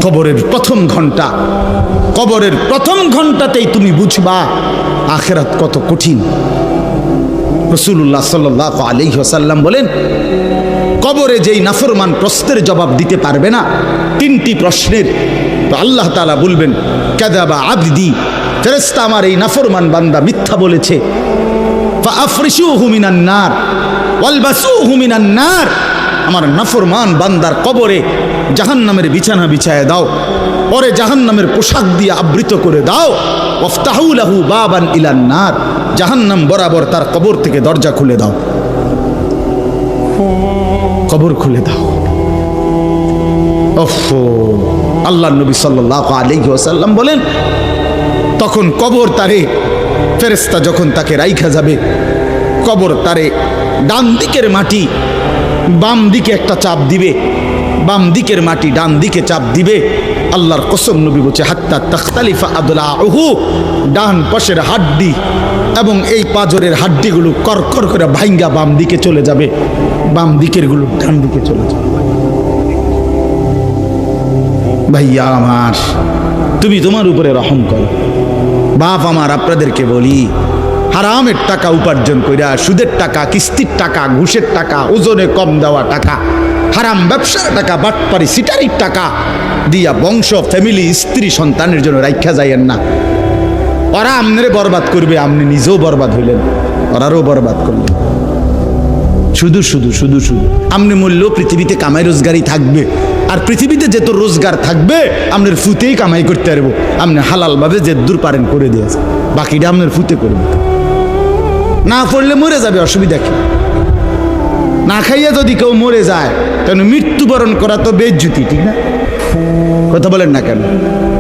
কবরের প্রথম ঘন্টা, কবরের প্রথম ঘন্টাতেই তুমি বুঝবা আখিরাত কত কঠিন। রাসূলুল্লাহ সাল্লাল্লাহু আলাইহি ওয়াসাল্লাম বলেন, কবরে যেই নাফরমান প্রশ্নের জবাব দিতে পারবে না, তিনটি প্রশ্নের, তো আল্লাহ তাআলা বলবেন কাযাবা আবদি, ফেরেশতা আমার এই নাফরমান বান্দা মিথ্যা বলেছে। ফাআফরিশুহু মিনান নার ওয়ালবাসুহু মিনান নার, আমার নাফরমান বান্দার কবরে জাহান্নামের বিছানা বিছায় দাও, পরে জাহান্নামের পোশাক দিয়ে আবৃত করে দাও। ওয়াফতাহু লাহু বাবান ইলান নার, জাহান্নাম বরাবর তার কবর থেকে দরজা খুলে দাও, কবর খুলে দাও। ওফো, আল্লাহর নবী সাল্লাল্লাহু আলাইহি ওয়াসাল্লাম বলেন, তখন কবর তারে, ফেরেশতা যখন তাকে রাইখা যাবে, কবর তারে ডান দিকের মাটি বাম দিকে একটা চাপ দিবে, বাম দিকের মাটি ডান দিকে চাপ দিবে। আল্লাহর কসম, নবী বলছে হাত্তা তাখতালিফা আদলাউহু, ডান পাশের হাড্ডি এবং এই পাজরের হাড্ডিগুলো করকর করে ভাঙ্গা বাম দিকে চলে যাবে, বাম দিকের গুলো ডান দিকে চলে যাবে। ভাইয়া আমার, তুমি তোমার উপরে রহম করো। বাপ আমার, আপনাদেরকে বলি, হারামের টাকা উপার্জন কইরা, সুদের টাকা, কিস্তির টাকা, ঘুষের টাকা, ওজনে কম দেওয়া টাকা, হারাম ব্যবসার টাকা, বাটপারি সিটারির টাকা দিয়া বংশ, ফ্যামিলি, স্ত্রী, সন্তানের জন্য রাইখা যাইয়েন না। ওরা আমনেরে বরবাদ করবে, আপনি নিজেও বরবাদ হইলেন, ওরারও বরবাদ করলেন। শুধু শুধু শুধু শুধু আপনি মূল্য পৃথিবীতে কামাই রোজগারই থাকবে, আর পৃথিবীতে যেত রোজগার থাকবে আপনার ফুতেই কামাই করতে পারবো। আপনি হালালভাবে যে দূর পারেন করে দিয়েছে, বাকিটা আপনার ফুতে করবে। না পড়লে মরে যাবে, অসুবিধা কি? না খাইয়া যদি কেউ মরে যায়, তাহলে মৃত্যুবরণ করা তো বেজ্জুতি, ঠিক না? কথা বলেন না কেন?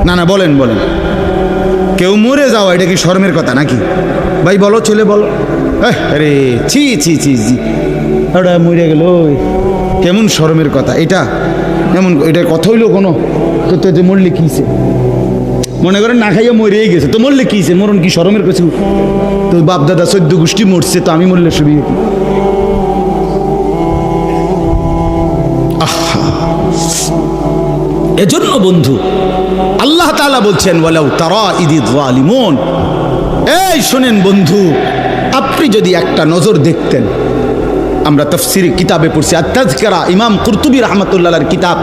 না না, বলেন বলেন। কেউ মরে যাওয়া এটা কি শরমের কথা নাকি? ভাই বলো, ছেলে বলো। আরে ছি ছি ছি ছি, ওটা মরে গেল, কেমন শরমের কথা এটা? এমন এটার কথা হইলো কোনো? তো যে মরলে কিছে, মনে করেন না খাইয়া মরেই গেছে, তো মরলে কিছে, মরণ কি শরমের কিছু? তো বাপ দাদা 14 গোষ্ঠী মরছে, তো আমি মরলে সুবিধা কি? আহা, এজন্য বন্ধু আল্লাহ তাআলা বলছেন ওয়ালাউ তারা ইদিয যালিমুন, এই শোনেন বন্ধু, আপনি যদি একটা নজর দেখতেন, আমরা তাফসীরে কিতাবে পড়ছি আত-তাযকিরা, ইমাম কুরতুবী রাহমাতুল্লাহ আলাইহির কিতাব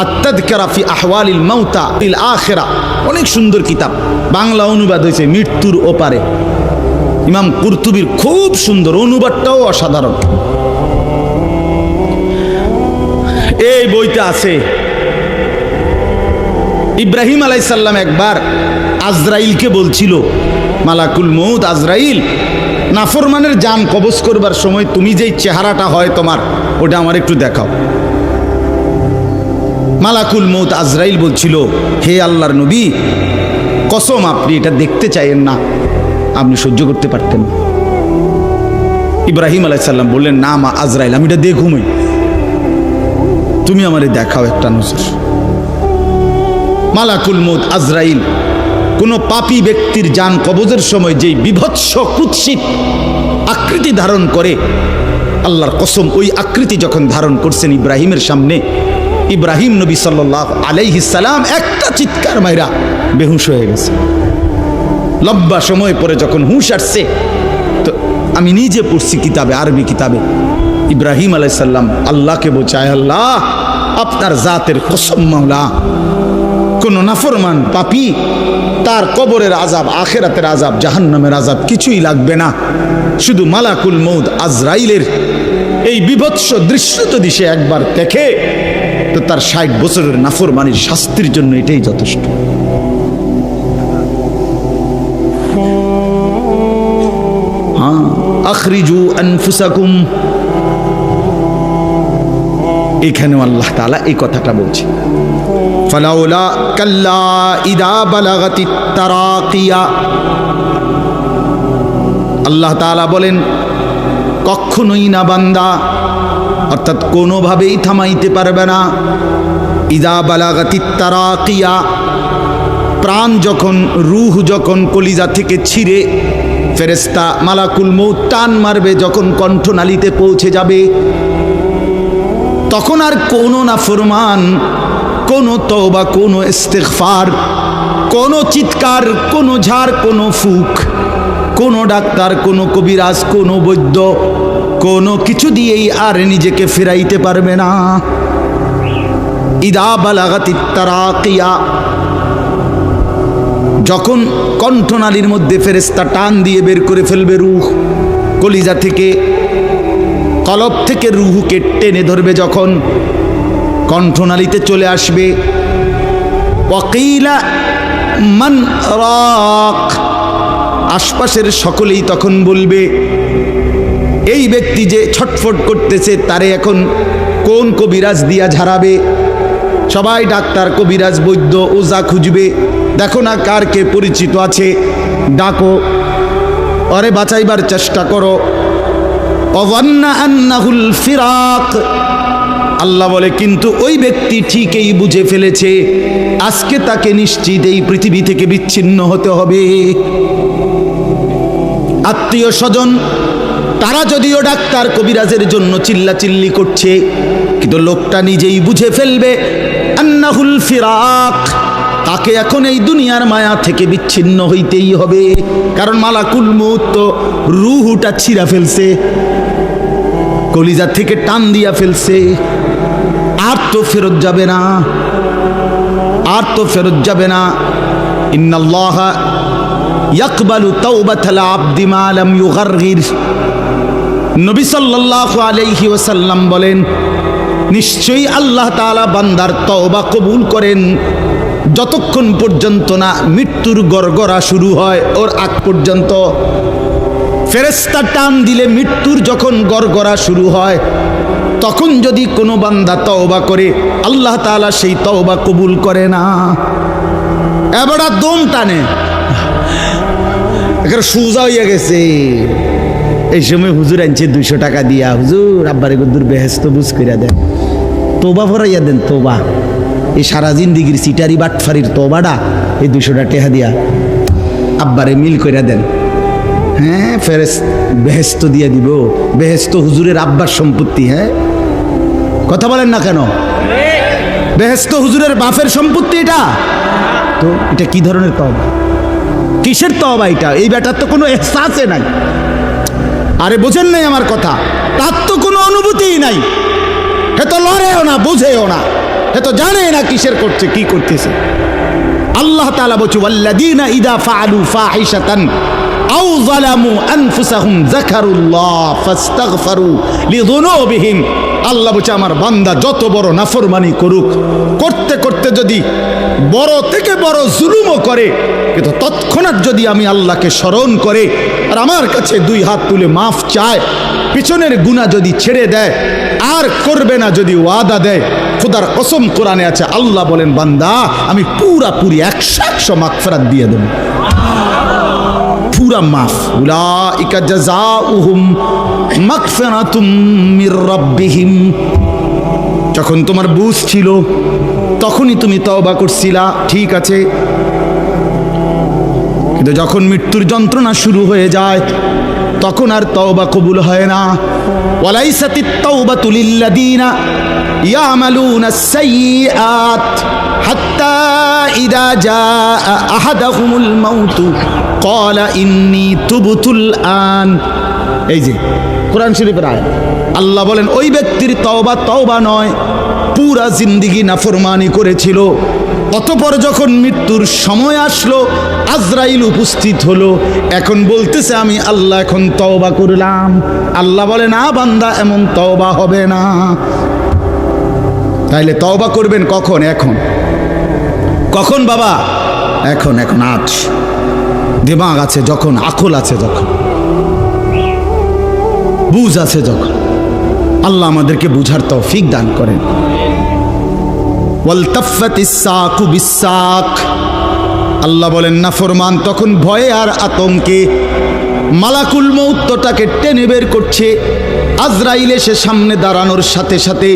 আত-তাযকিরা ফি আহওয়ালিল মাউতা ফিল আখিরা, অনেক সুন্দর কিতাব, বাংলা অনুবাদ হয়েছে মৃত্যুর ওপারে। ইমাম কুরতুবীর খুব সুন্দর, অনুবাদটাও অসাধারণ। এই বইতে আছে ইব্রাহিম আলাইহিস সালাম একবার আজরাইলকে বলছিল, মালাকুল মউত আজরাইল, নাফরমানের জান কবজ করবার সময় তুমি যেই চেহারাটা হয় তোমার, ওটা আমার একটু দেখাও। মালাকুল মউত আজরাইল বলছিল, হে আল্লাহর নবী, কসম আপনি এটা দেখতে চাইেন না, আপনি সহ্য করতে পারতেন না। ইব্রাহিম আলাইহিস সালাম বললেন, না মা আজরাইল, আমি এটা দেখুমই, তুমি আমারে দেখাও একটা নজর। মালাকুল মউত আজরাইল কোন পাপী ব্যক্তির জান কবজের সময় যেই বিভৎস কুৎসিত আকৃতি ধারণ করে, আল্লাহর কসম ওই আকৃতি যখন ধারণ করছেন ইব্রাহিমের সামনে, ইব্রাহিম নবী সাল্লাল্লাহু আলাইহিস সালাম একটা চিৎকার মাইরা বেহুশ হয়ে গেছে। লম্বা সময় পরে যখন হুঁশ আসছে, তো আমি নিজে পড়ছি কিতাবে, আরবি কিতাবে, ইব্রাহিম আলাইহিস সালাম আল্লাহকে বলছে, আল্লাহ আপনার জাতের কসম মাওলা, কোন নাফরমান পাপী তার কবরের আযাব, আখিরাতের আযাব, জাহান্নামের আযাব কিছুই লাগবে না, শুধু মালাকুল মউত আজরাইলের এই বিভৎস দৃশ্য যদি সে একবার দেখে, তো তার 60 বছরের নাফরমানির শাস্তির জন্য এটাই যথেষ্ট। হ্যাঁ, আখরিজু আনফুসাকুম, এখানেও আল্লাহ তাআলা এই কথাটা বলছে, ফালাউলা কাল্লা ইদা বালাগাতিত তারাকিয়া। আল্লাহ তাআলা বলেন, কখনোই না বান্দা, অর্থাৎ কোনোভাবেই থামাইতে পারবে না, ইদা বালাগাতিত তারাকিয়া, প্রাণ যখন, রূহ যখন কলিজা থেকে ছিঁড়ে ফেরেশতা মালাকুল মউত টান মারবে, যখন কণ্ঠনালীতে পৌঁছে যাবে, তখন আর কোনো নাফরমান কোনো তওবা, কোনো ইস্তিগফার, কোনো চিৎকার, কোনো ঝাড়, কোনো ফুক, কোনো ডাক্তার, কোনো কবিরাজ, কোনো বৈদ্য, কোনো কিছু দিয়েই আর নিজেকে ফেরাইতে পারবে না। ইদা বালাগাতিত তারাকিয়া, যখন কণ্ঠনালীর মধ্যে ফেরেশতা টান দিয়ে বের করে ফেলবে রূহ, কলিজা থেকে, কলব থেকে রূহকে টেনে ধরবে, যখন কণ্ঠনালীতে চলে আসবে, ওয়াকিলা মান রাক, আশপাশের সকলেই তখন বলবে এই ব্যক্তি যে ছটফট করতেছে তারে এখন কোন কবিরাজ দিয়া ঝাড়াবে। সবাই ডাক্তার, কবিরাজ, বৈদ্য, ওঝা খুঁজবে, দেখো না কার কে পরিচিত আছে, ডাকো, আরে বাঁচাইবার চেষ্টা করো। ওয়ান্না আন্নাহুল ফিরাক, আল্লাহ বলে কিন্তু ওই ব্যক্তি ঠিকই বুঝে ফেলেছে আজকে তাকে নিশ্চিত এই পৃথিবী থেকে বিচ্ছিন্ন হতে হবে। আত্মীয় স্বজন তারা যদিও ডাক্তার কবিরাজের জন্য চিল্লাচিল্লি করছে, কিন্তু লোকটা নিজেই বুঝে ফেলবে আন্নাহুল ফিরাক, তাকে এখন এই দুনিয়ার মায়া থেকে বিচ্ছিন্ন হইতেই হবে। কারণ মালাকুল মউত তো রূহটা ছিঁড়া ফেলছে, কলিজা থেকে টান দিয়া ফেলছে, আর তো ফেরত যাবে না, আর তো ফেরত যাবে না। ইন্নাল্লাহা ইয়াকবালু তাওবাতাল আবদি মা লাম ইউগারগির, নবী সাল্লাল্লাহু আলাইহি ওয়াসাল্লাম বলেন নিশ্চয়ই আল্লাহ তাআলা বান্দার তওবা কবুল করেন যতক্ষণ পর্যন্ত না মৃত্যুর গড়গড়া শুরু হয়, ওর আগ পর্যন্ত। ফেরেশতা টান দিলে মৃত্যুর যখন গড়গড়া শুরু হয় তখন যদি কোনো বান্দা তওবা করে আল্লাহ তাআলা সেই তওবা কবুল করে না। এবারে দম টানে, এখানে সোজা হইয়া গেছে। এই সময় হুজুর আনছে 200 টাকা দিয়া, হুজুর আব্বারে গদ্দুর বেহেস্ত বুঝ কইরা দেন, তোবা ভরাইয়া দেন, তোবা। এই সারা জিন্দিগির সিটারি বাটফারির তোবাটা এই 200 টাকা দিয়া আব্বারে মিল কইরা দেন। হ্যাঁ, বেহেস্ত দিয়ে দিব, বেহেস্ত হুজুরের আব্বার সম্পত্তি। হ্যাঁ, কথা বলেন না কেন? বেহেস্ত হুজুরের বাপের সম্পত্তি এটা। তো এটা কি ধরনের তওবা, কিসের তওবা এটা? এই ব্যাটার তো কোনো এহসাসে নাই। আরে বোঝেন নাই আমার কথা? তার তো কোনো অনুভূতিই নাই, হে তো লড়েও না, বুঝেও না, হে তো জানে না কিসের করছে, কি করতেছে। আল্লাহ তাআলা বলছে ওয়াল্লাযীনা ইযা ফাআলু ফাহিশাতান আও যালামু আনফুসাহুম যাকারুল্লাহ ফাস্তাগফারু লিযুনুবিহিম। আল্লাহ বলছে আমার বান্দা যত বড় নাফরমানি করুক, করতে করতে যদি বড় থেকে বড় জুলুমও করে, কিন্তু তৎক্ষণাৎ যদি আমি আল্লাহকে স্মরণ করে আর আমার কাছে 2 হাত তুলে মাফ চায়, পিছনের গুনাহ যদি ছেড়ে দেয় আর করবে না যদি ওয়াদা দেয়, খোদার কসম কোরআনে আছে, আল্লাহ বলেন বান্দা আমি পুরাপুরি 100% মাগফিরাত দিয়ে দেব, পুরা মাফ। উলাইকা জাযাউহুম মাগফিরাতুম মির রাব্বিহিম। যখন তোমার বুঝ ছিল তখনই তুমি তওবা করছিলা, ঠিক আছে, কিন্তু যখন মৃত্যুর যন্ত্রণা শুরু হয়ে যায় তখন আর তওবা কবুল হয় না। ওয়ালাইসাতিত তাওবাতু লিল্লাযীনা ইয়ামালুনাস সাইয়্যাত হাত্তা ইযা জাআ আহাদাহুমুল মাউতু ক্বালা ইন্নী তুবতুল আন। এই যে কোরআন শরীফের আয়াত, আল্লাহ বলেন ওই ব্যক্তির তওবা নয়, পুরা জিন্দেগি নাফরমানি করেছিল, অতঃপর যখন মৃত্যুর সময় আসলো আজরাইল উপস্থিত হলো, এখন বলতেছে আমি আল্লাহ এখন তওবা করলাম। আল্লাহ বলে না বান্দা, এমন তওবা হবে না। তাইলে তওবা করবেন কখন? এখন। কখন বাবা? এখন। আজ দিমাগ আছে যখন, আকল আছে যখন, বুঝ আছে যখন। আল্লাহ আমাদেরকে বুঝার তৌফিক দান করেন। ওয়ালতাফাতিস সাকু বিসাক, আল্লাহ বলেন নাফরমান তখন ভয়ে আর আতঙ্কে মালাকুল মউতটাকে টেনে বের করছে। আজরাইল এসে সামনে দাঁড়ানোর সাথে সাথে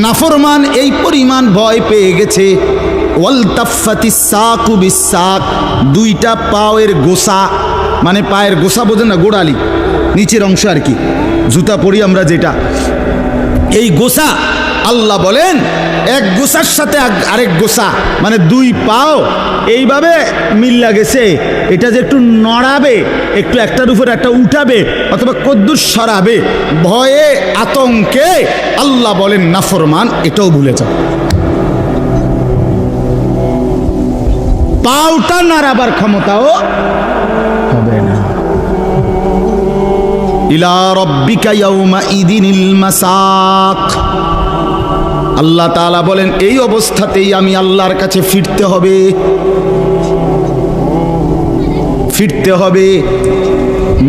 নাফরমান এই পরিমাণ ভয় পেয়ে গেছে। ওয়ালতাফাতিস সাকু বিসাক, 2টা পায়ের গোসা, মানে পায়ের গোসা বোঝেন না, গোড়ালি নিচের অংশ আর কি, জুতা পরি আমরা যেটা, এই গোসা আল্লাহ বলেন এক গোসার সাথে আরেক গোসা মানে দুই পাও এইভাবে মিল্লা গেছে, এটা যে একটু নড়াবে, একটু একটার উপর একটা উঠাবে অথবা কদ্দুর সরাবে, ভয়ে আতঙ্কে আল্লাহ বলেন নাফরমান এটাও ভুলে যাও। পাওটা নাড়াবার ক্ষমতাও হবে না। ইলা রাব্বিকা ইয়াউমা ইদিনিল মাসাক। আল্লাহ তাআলা বলেন এই অবস্থাতেই আমি আল্লাহর কাছে ফিরতে হবে, ফিরতে হবে।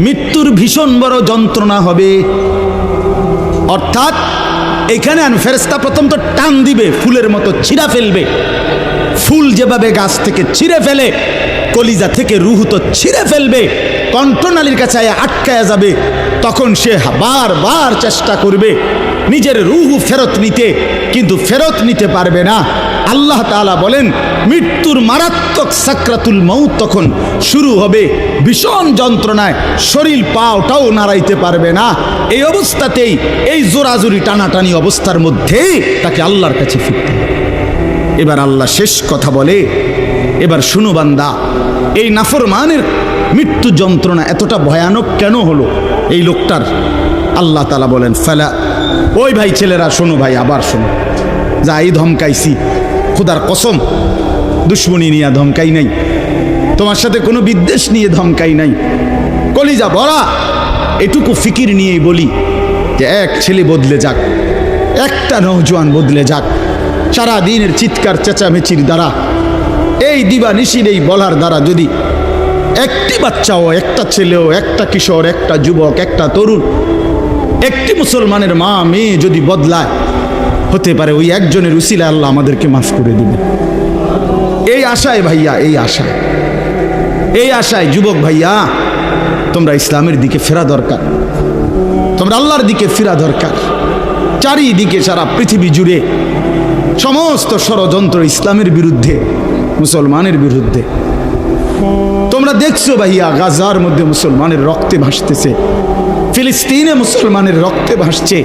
মৃত্যুর ভীষণ বড় যন্ত্রণা হবে। অর্থাৎ এখানে ফেরেশতা প্রথম তো টান দিবে, ফুলের মতো ছিঁড়া ফেলবে। ফুল যেভাবে গাছ থেকে ছিঁড়ে ফেলে, কলিজা থেকে রুহ তো ছিঁড়ে ফেলবে, কণ্ঠনালীর কাছে আটকায়া যাবে। তখন সে বারবার চেষ্টা করবে নিজের রুহ ফেরত নিতে, কিন্তু ফেরত নিতে পারবে না। আল্লাহ তাআলা বলেন মৃত্যুর মারাত্মক সাকরাতুল মউত তখন শুরু হবে, ভীষণ যন্ত্রণায় শরীর পাওটাও নাড়াইতে পারবে না। এই অবস্থাতেই, এই জোরাজুরি টানাটানি অবস্থার মধ্যেই তাকে আল্লাহর কাছে ফিরতে হবে। এবার আল্লাহ শেষ কথা বলে, এবার শুনো বান্দা, এই নাফরমানের মৃত্যু যন্ত্রণা এতটা ভয়ানক কেন হলো এই লোকটার? আল্লাহ তাআলা বলেন ফালা, ওই ভাই ছেলেরা শোনো, ভাই আবার শোনো, যা এই ধমকাইছি, খোদার কসম দুশ্মনী নিয়ে ধমকাই নাই, তোমার সাথে কোনো বিদ্বেষ নিয়ে ধমকাই নাই, কলিজা ভরা এটুকু ফিকির নিয়েই বলি যে এক ছেলে বদলে যাক, একটা নওজোয়ান বদলে যাক, সারা দিনের চিৎকার চেঁচামেচির দ্বারা, এই দিবানিশির এই বলার দ্বারা যদি একটি বাচ্চাও, একটা ছেলেও, একটা কিশোর, একটা যুবক, একটা তরুণ, একটি মুসলমানের মা মেয়ে যদি বদলায়, হতে পারে ওই একজনের উসিলায় আল্লাহ আমাদেরকে মাফ করে দিবে। এই আশায় ভাইয়া, এই আশায় যুবক ভাইয়া, তোমরা ইসলামের দিকে ফেরা দরকার, তোমরা আল্লাহর দিকে ফেরা দরকার। চারিদিকে সারা পৃথিবী জুড়ে সমস্ত ষড়যন্ত্র ইসলামের বিরুদ্ধে, মুসলমানের বিরুদ্ধে। তোমরা দেখছো ভাইয়া, গাজার মধ্যে মুসলমানের রক্তে ভাসতেছে, ফিলিস্তিনে মুসলমানের রক্তে ভাসছে,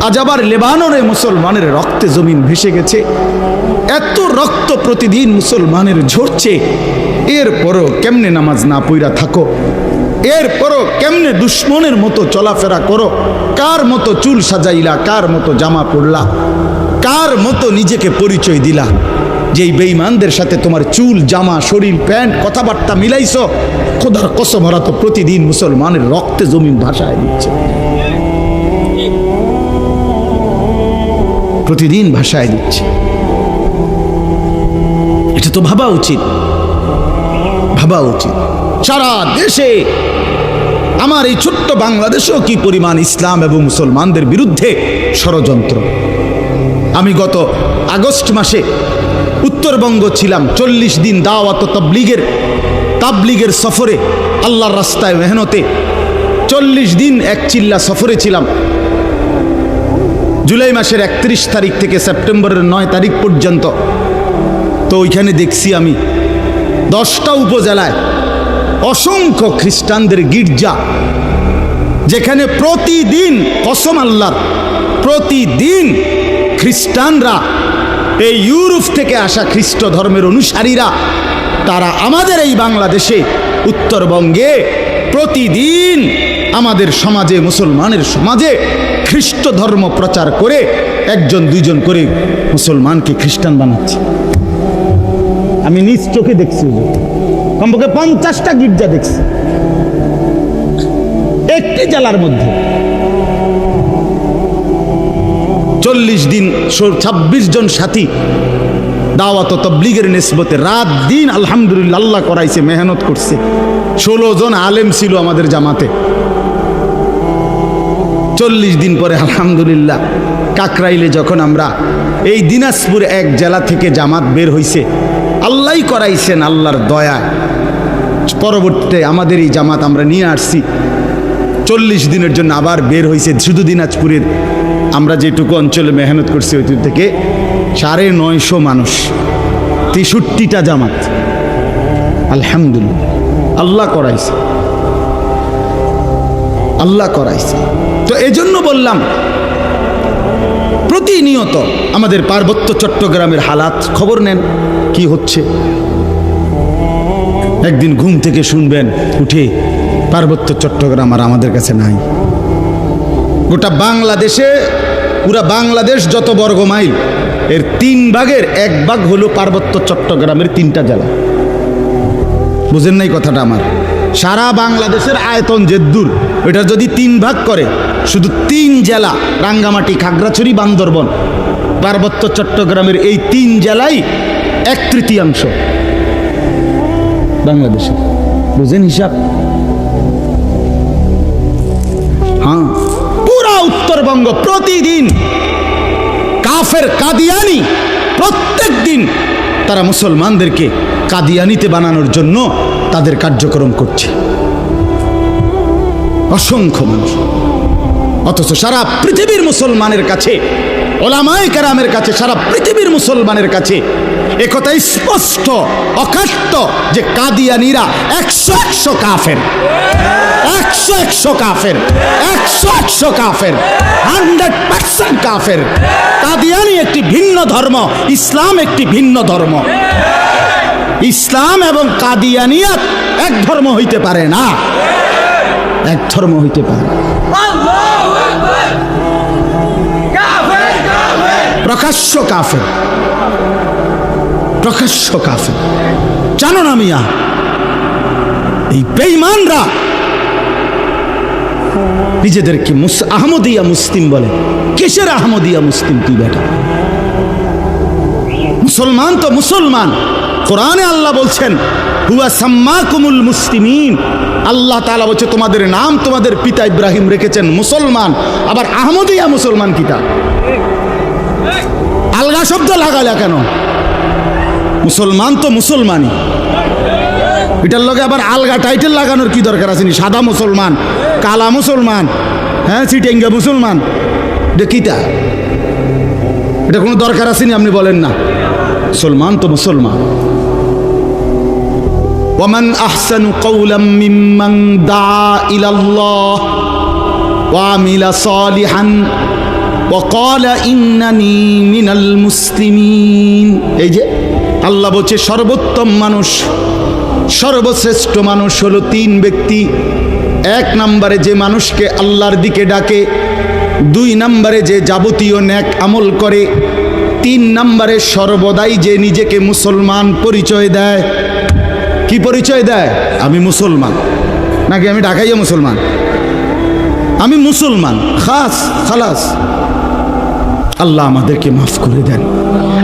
আজ আবার লেবাননে মুসলমানের রক্তে জমিন ভেসে গেছে। এত রক্ত প্রতিদিন মুসলমানের ঝরছে, এরপরও কেমনে নামাজ না পইরা থাকো, এরপরও কেমনে দুশ্মনের মতো চলাফেরা করো, কার মতো চুল সাজাইলা, কার মতো জামা পরলা, কার মতো নিজেকে পরিচয় দিলা, যেই বেঈমানদের সাথে তোমার চুল, জামা, শরীর, প্যান্ট, কথাবার্তা মিলাইছো, খোদার কসম ওরা তো প্রতিদিন মুসলমানের রক্তে জমিন ভাসায় দিচ্ছে, প্রতিদিন ভাসায় দিচ্ছে। এটা তো ভাবা উচিত, ভাবা উচিত। সারা দেশে, আমার এই ছোট্ট বাংলাদেশেও কি পরিমাণ ইসলাম এবং মুসলমানদের বিরুদ্ধে ষড়যন্ত্র। আমি গত আগস্ট মাসে উত্তরবঙ্গ ছিলাম, 40 দিন দাওয়াত তাবলিগের সফরে, আল্লাহর রাস্তায় মেহনতে 40 দিন এক চিল্লা সফরে ছিলাম। জুলাই মাসের 31 তারিখ থেকে সেপ্টেম্বরের 9 তারিখ পর্যন্ত। তো ওইখানে দেখছি আমি 10টা উপজেলায় অসংখ্য খ্রিস্টানদের গির্জা, যেখানে প্রতিদিন, কসম আল্লাহর, প্রতিদিন খ্রিস্টানরা, এই ইউরোপ থেকে আসা খ্রিস্ট ধর্মের অনুসারীরা, তারা আমাদের এই বাংলাদেশে, উত্তরবঙ্গে প্রতিদিন আমাদের সমাজে, মুসলমানের সমাজে খ্রিস্ট ধর্ম প্রচার করে 1-2 করে মুসলমানকে খ্রিস্টান বানাচ্ছে। আমি নিজ চোখে দেখছি, কমপক্ষে 50টা গির্জা দেখছি একটি জেলার মধ্যে। 40 দিন 26 জন সাথী দাওয়াত তাবলীগের নিসবতে রাত দিন আলহামদুলিল্লাহ আল্লাহ করাইছে, মেহনত করছে। 16 জন আলেম ছিল আমাদের জামাতে। 40 দিন পরে আলহামদুলিল্লাহ কাকরাইলে যখন আমরা, এই দিনাজপুর এক জেলা থেকে জামাত বের হইছে, আল্লাহই করাইছেন, আল্লাহর দয়ায় পরবর্তীতে আমাদের এই জামাত আমরা নিয়ে আসছি। 40 দিনের জন্য আবার বের হইছে শুধু দিনাজপুরের, আমরা যেটুকু অঞ্চলে মেহনত করছি ওই থেকে 950 মানুষ, 63টা জামাত। আলহামদুলিল্লাহ আল্লাহ করাইছে, আল্লাহ করাইছে। তো এই জন্য বললাম প্রতিনিয়ত আমাদের পার্বত্য চট্টগ্রামের হালাত খবর নেন কি হচ্ছে। একদিন ঘুম থেকে শুনবেন উঠে পার্বত্য চট্টগ্রাম আর আমাদের কাছে নাই। গোটা বাংলাদেশে, পুরা বাংলাদেশ যত বর্গ মাইল, এর 3 ভাগের 1 ভাগ হলো পার্বত্য চট্টগ্রামের 3টা জেলা। বুঝেন নাই কথাটা আমার? সারা বাংলাদেশের আয়তন যে দূর, এটা যদি 3 ভাগ করে, শুধু 3 জেলা রাঙ্গামাটি, খাগড়াছড়ি, বান্দরবন, পার্বত্য চট্টগ্রামের এই 3 জেলাই 1/3 বাংলাদেশে। বুঝেন হিসাব? হ্যাঁ, পুরা উত্তরবঙ্গ প্রতিদিন কাফের কাদিয়ানি, প্রত্যেক দিন তারা মুসলমানদেরকে কাদিয়ানিতে বানানোর জন্য তাদের কার্যক্রম করছে, অসংখ্য মানুষ। অথচ সারা পৃথিবীর মুসলমানের কাছে, ওলামায়ে কেরামের কাছে, সারা পৃথিবীর মুসলমানের কাছে একথা স্পষ্ট অকাট্য যে কাদিয়ানিরা 100 কাফের, 100 কাফের, 100 কাফের, 100% কাফের। কাদিয়ানি একটি ভিন্ন ধর্ম, ইসলাম একটি ভিন্ন ধর্ম। ইসলাম এবং কাদিয়ানিয়াত এক ধর্ম হইতে পারে না, এক ধর্ম হইতে পারে। প্রকাশ্য কাফের, প্রকাশ্য কাফের। জানো না মিয়া, এই বেঈমানরা নিজেদেরকে আহমদিয়া মুসলিম বলে। কিসের আহমদিয়া মুসলিম তুই বেটা? মুসলমান তো মুসলমান। কোরআনে আল্লাহ বলছেন হুয়া সাম্মাকুমুল মুসলিমিন। আল্লাহ তাআলা বলছে তোমাদের নাম তোমাদের পিতা ইব্রাহিম রেখেছেন মুসলমান। আবার আহমদিয়া মুসলমান কিটা? আলগা শব্দ লাগালে কেন? মুসলমান তো মুসলমানই, এটার লগে আবার আলগা টাইটেল লাগানোর কি দরকার আছে? সাদা মুসলমান, কালা মুসলমান, হ্যাঁ চিটেঙ্গা মুসলমান, দেখিতা এটা কোনো দরকার আসেনি? আপনি বলেন না, মুসলমান তো মুসলমান। ওয়ামান আহসানু কাওলাম মিম্মান দা ইলাল্লাহ ওয়া আমিলা সালিহান ওয়া ক্বালা ইন্নানি মিনাল মুসলিমিন। এই যে আল্লাহ বলছে সর্বোত্তম মানুষ, সর্বশ্রেষ্ঠ মানুষ হলো 3 ব্যক্তি। 1 নম্বরে যে মানুষকে আল্লাহর দিকে ডাকে, 2 নম্বরে যে যাবতীয় নেক আমল করে, 3 নম্বরে সর্বদাই যে নিজেকে মুসলমান পরিচয় দেয়। কি পরিচয় দেয়? আমি মুসলমান, নাকি আমি ঢাকাইয়া মুসলমান, আমি মুসলমান, খাস খালাস। আল্লাহ আমাদেরকে মাফ করে দেন।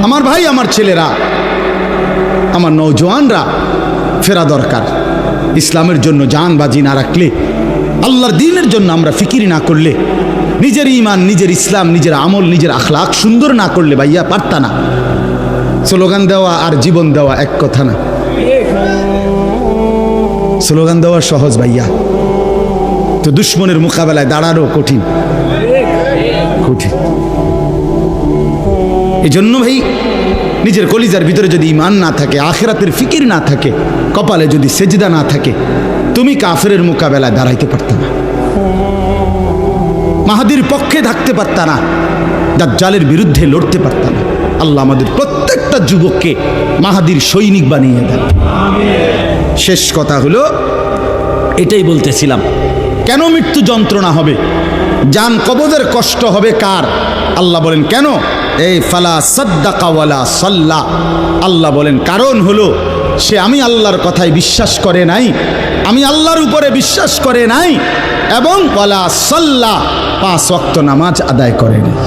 আমার ভাই, আমার ছেলেরা, আমার নওজোয়ানরা ফেরা দরকার। ইসলামের জন্য জান বাজি না রাখলে, আল্লাহর দ্বীনের জন্য আমরা ফিকির না করলে, নিজের ঈমান, নিজের ইসলাম, নিজের আমল, নিজের আখলাক সুন্দর না করলে ভাইয়া পারতা না। স্লোগান দেওয়া আর জীবন দেওয়া এক কথা না। স্লোগান দেওয়া সহজ ভাইয়া, তো দুশ্মনের মোকাবেলায় দাঁড়ানো কঠিন, কঠিন। এই জন্য ভাই, নিজের কলিজার ভিতরে যদি ঈমান না থাকে, আখিরাতের ফিকির না থাকে, কপালে যদি সেজদা না থাকে, তুমি কাফেরের মোকাবেলায় দাঁড়াইতে পারত না, মাহাদির পক্ষে থাকতে পারত না, দাজ্জালের বিরুদ্ধে লড়তে পারত না। আল্লাহ আমাদের প্রত্যেকটা যুবককে মাহাদির সৈনিক বানিয়ে দেন। শেষ কথা হলো এটাই বলতেছিলাম, কেন মৃত্যু যন্ত্রণা হবে, জান কবজের কষ্ট হবে কার? আল্লাহ বলেন কেন? এই ফালা সাদ্দাকা ওয়ালা সাল্লা। আল্লাহ বলেন কারণ হলো সে আমি আল্লাহর কথায় বিশ্বাস করে নাই, আমি আল্লাহর উপরে বিশ্বাস করে নাই, এবং ওয়ালা সাল্লা 5 ওয়াক্ত নামাজ আদায় করে নাই।